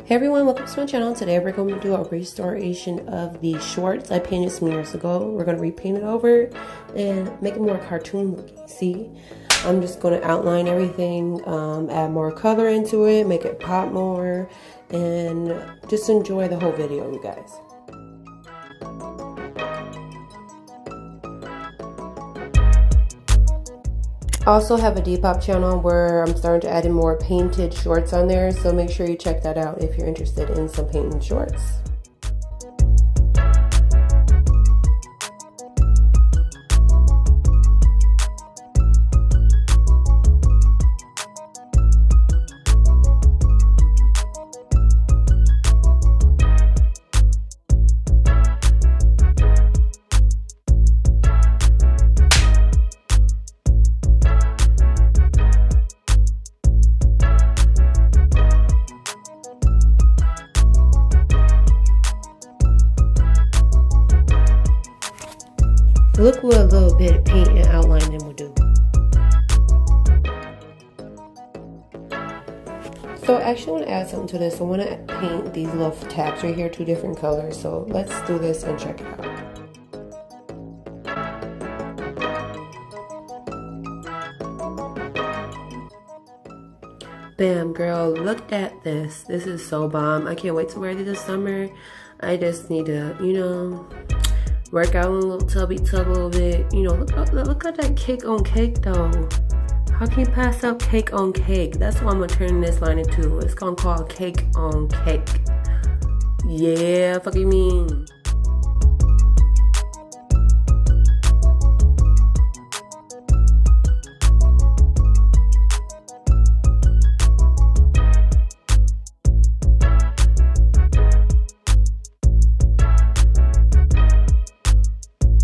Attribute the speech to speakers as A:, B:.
A: Hey everyone, welcome to my channel. Today we're going to do a restoration of the shorts I painted some years ago. We're going to repaint it over and make it more cartoon looking. See, I'm just going to outline everything, add more color into it, make it pop more, and just enjoy the whole video, you guys. I also have a Depop channel where I'm starting to add in more painted shorts on there, so make sure you check that out if you're interested in some painting shorts. Look what a little bit of paint and outlining will do. So I actually want to add something to this. I want to paint these little tabs right here, 2 different colors. So let's do this and check it out. Bam, girl, look at this. This is so bomb. I can't wait to wear this summer. I just need to, work out a little tubby tub a little bit. Look at that cake on cake though. How can you pass up cake on cake? That's what I'm gonna turn this line into. It's gonna call cake on cake. Yeah, fuck you mean.